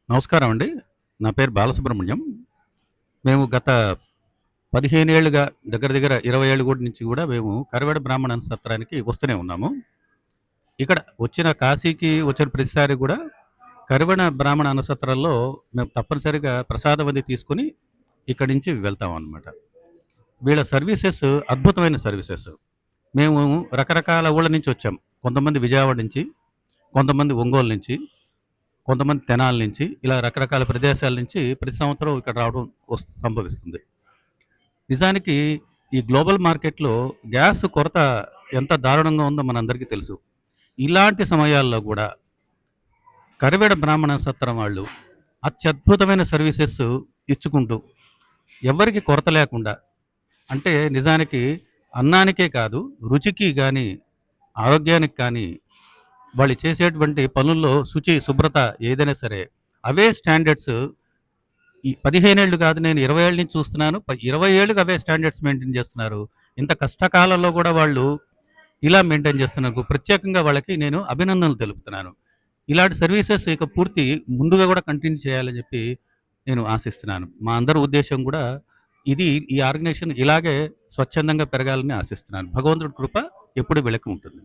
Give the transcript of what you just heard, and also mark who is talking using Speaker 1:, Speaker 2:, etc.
Speaker 1: నమస్కారం అండి. నా పేరు బాలసుబ్రహ్మణ్యం. మేము గత 15 ఏళ్లుగా దగ్గర దగ్గర 20 ఏళ్ళు గూడా నుంచి గూడా మేము కరివెడ బ్రాహ్మణ సత్రానికి వస్తూనే ఉన్నాము. ఇక్కడ వచ్చిన కాశీకి వచ్చిన ప్రతిసారి గూడా కరివెడ బ్రాహ్మణ అన్నసత్రాల్లో మేము తప్పనిసరిగా ప్రసాదం అది తీసుకొని ఇక్కడి నుంచి వెళ్తామనమాట. వీళ్ళ సర్వీసెస్ అద్భుతమైన సర్వీసెస్. మేము రకరకాల ఊళ్ళ నుంచి వచ్చాం. కొంతమంది విజయవాడ నుంచి, కొంతమంది ఒంగోలు నుంచి, కొంతమంది తెనాలి నుంచి ఇలా రకరకాల ప్రదేశాల నుంచి ప్రతి సంవత్సరం ఇక్కడ రావడం సంభవిస్తుంది. నిజానికి ఈ గ్లోబల్ మార్కెట్‌లో గ్యాస్ కొరత ఎంత దారుణంగా ఉందో మనందరికీ తెలుసు. ఇలాంటి సమయాల్లో గూడా కరివెడ బ్రాహ్మణ సత్రం వాళ్ళు అత్యద్భుతమైన సర్వీసెస్ ఇచ్చుకుంటూ, ఎవ్వరికీ కొరత లేకుండా అంటే నిజానికి అన్నానికే కాదు, రుచికి గానీ, ఆరోగ్యానికి కానీ, వాళ్ళు చేసేటువంటి పనుల్లో శుచి, శుభ్రత ఏదైనా సరే అవే స్టాండర్డ్స్ ఈ 15 ఏళ్ళు కాదు, నేను 20 ఏళ్ళ నుంచి చూస్తున్నాను. 20 ఏళ్ళుగా అవే స్టాండర్డ్స్ మెయింటైన్ చేస్తున్నారు. ఇంత కష్టకాలంలో కూడా వాళ్ళు ఇలా మెయింటైన్ చేస్తున్నందుకు ప్రత్యేకంగా వాళ్ళకి నేను అభినందనలు తెలుపుతున్నాను. ఇలాంటి సర్వీసెస్ ఇక పూర్తి ముందుగా కూడా కంటిన్యూ చేయాలని చెప్పి నేను ఆశిస్తున్నాను. మా అందరి ఉద్దేశ్యం కూడా ఈ ఆర్గనైజేషన్ ఇలాగే స్వచ్ఛందంగా పెరగాలని ఆశిస్తున్నాను. భగవంతుడి కృప ఎప్పుడు వీళ్ళకి ఉంటుంది.